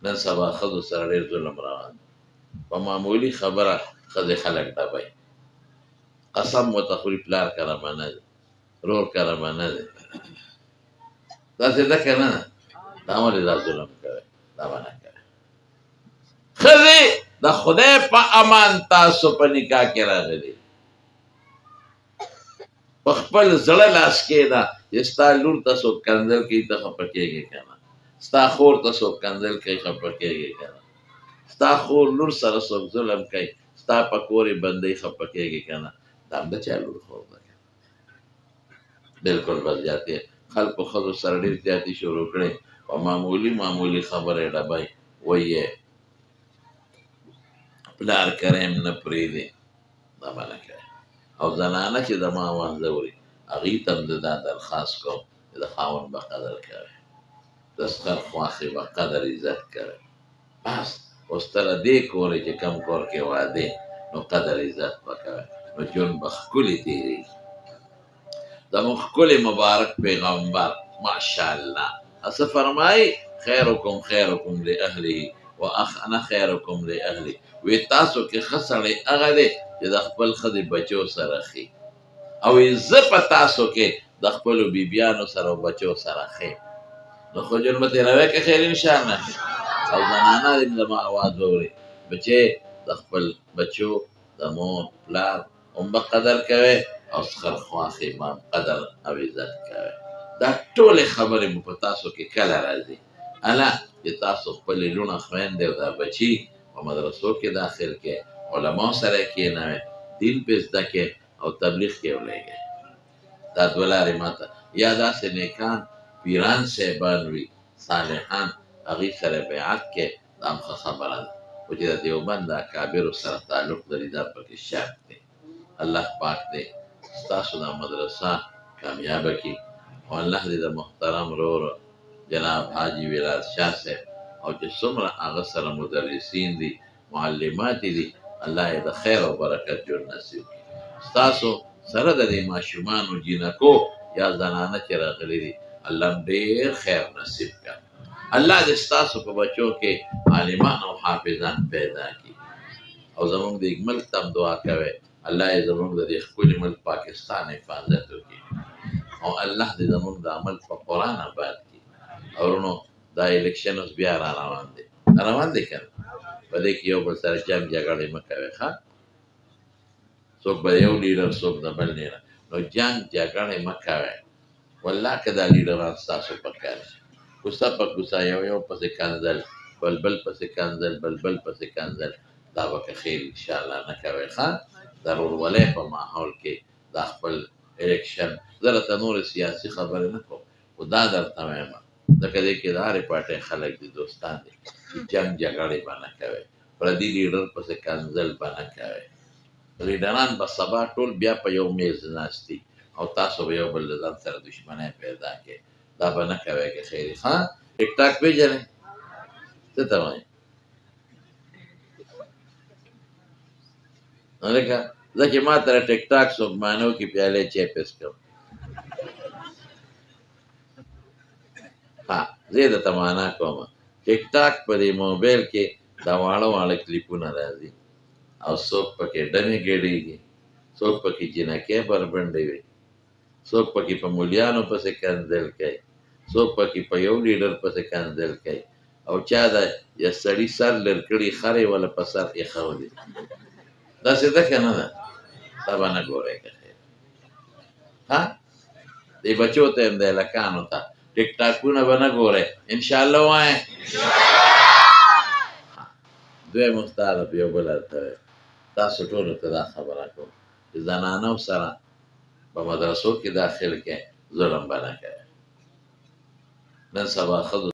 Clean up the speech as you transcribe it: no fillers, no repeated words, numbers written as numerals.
نن سبا ښځو سره ډېر ظلم روان دی. په معمولي خبره ښځې خلک ډبوي. قسم ورته خوري پلار کره منه دی، رور کره منه دی. داسې ده که نه؟ دا ولې دا ظلم کوي؟ دا به نه کوي. ښځې د خدای په امان تاسو په نکاح کې راغلي، په خپل زړه لاس کښېږده چې ستا لور ته څوک کنځل کوي ته خفه کېږې که نه، ستا خور ته څوک کنځل کوي خفه کېږې که نه، ستا خور لور سره څوک ظلم کوي ستا په کور یې بندۍ خفه کېږې که نه. دا هم د چا لور خور ده؟ بلکل به زیاتې خلکو ښځو سره ډېر زیاتې شروع کړې، په معمولي خبره یې ډبوي. وایي پلار کریم نه پرېږدي، دا به نه کوي. او زنانه چې د ما واده وړي هغوی ته هم زه دا درخواست کوم چې د خاوند به قدر کوئ، د سخر خواښې به قدر عزت کوئ. بس اوس ته له دې کوره چې کوم کور کې واده نو قدر عزت به کوئ، نو ژوند به ښکلې تېرېږي. زموږ ښکلې مبارک پیغمبر ماشاءالله څه فرمایي؟ خیرکم خیرکم لاهله و انا خیرکم لاهلي. وی تاسو کې ښه سړی هغه دی چې د خپل ښځې بچو سره ښي، او زه په تاسو کې د خپلو بیبیانو سره او بچو سره ښه. نو خو ژوند به تېروئ که خیر انشاءالله. او زنانه دې زما اواز واورئ، بچې د خپل بچو د مور پلار هم به قدر کوئ او سخر خواښې به هم قدر او عزت کوئ. دا ټولې خبرې به په تاسو کې کله راځي؟ اله چې تاسو خپلې لوڼه خویندې او دا بچي په مدرسو کې داخل کړئ، علماو سره یې کښېنوئ، دین پې زده کړئ او تبلیغ کې ولېږئ. دا دوه لارې ماته یا داسې نیکان پیران صاحبان وي صالحان هغوی سره بیعت کې، دا هم ښه خبره ده. خو چې د دیوبند د اکابرو سره تعلق لري دا پکې شرط دی. الله پاک دی ستاسو دا مدرسه کامیابه کړي، او الله دې د محترم ورور جناب حاجي ولاد شاه صاحب او چې څومره هغه سره مدرسین دي معلمات دي، الله یې د خیر او برکت ژوند نصیب کړي. ستاسو سره د دې ماشومانو جینکو یا زنانه چې راغلي دي الله هم ډېر خیر نصیب کړي. الله دې ستاسو په بچو کې عالمان او حافظان پیدا کړي. او زموږ د ملک ته هم دعا کوئ الله یې زموږ د دې ښکلي ملک پاکستان حفاظت وکړي، او الله دې زموږ د عمل په قرآن آباد کړي. اورونو دا الیکشن اوس بیا را روان دی، روان دی که نه؟ په دې کې یو بل سره جنګ جګړې مه کوئ ښه، څوک به یو لیډر څوک د بل لیډر، نو جنګ جګړې مه کوئ. والله که دا لیډران ستاسو په کار شي، کوڅه په کوڅه یو پسې کنځل، بل پسې کنځل، بل پسې کنځل، دا به که خیر انشاءالله نه کوئ ښه. د ورورولۍ په ماحول کې دا خپل الیکشن، زه راته نورې سیاسي خبرې نه کوم، خو دا درته وایم ځکه دې کې د هرې پارټۍ خلک دي دوستان دي چې جنګ جګړې به نه کوئ، پردي لیډر پسې کنځل به نه کوئ. لیډران به سبا ټول بیا په یو میز ناست دي او تاسو به یو بل له ځان سره دښمنۍ پیدا کړئ، دا به نه کوئ که خیر ښه. ټیک ټاک پېژنئ؟ څه ته وایي؟ نو لکه زه چې ما ته ټیک ټاک څوک معنا وکړي پیالې چای پې څښم. ها زه یې درته معنا کومه. ټیک ټاک په دې موبایل کې دا واړه کلیپونه راځي او څوک پکې ډمې ګډېږي، څوک پکې جنکۍ بربنډوي، څوک پکې په مولیانو پسې کنځل کوي، څوک پکې په یو لیډر پسې کنځل کوي، او چا د یو سړي سر لر کړي خر یې وله په سر ایښولی. داسې ده که نه ده؟ دا به نه ګورئ که خیر ها. دې بچو ته یم د هلکانو ته ټیک ټاکونه به نه ګورئ انشاءالله ووایئ. دویم استاده په یو بل ته ویم تاسو ټولو ته دا خبره کوم چې زنانو سره په مدرسو کې داخل کړئ، ظلم به نه کوئ. نن سبا ښځو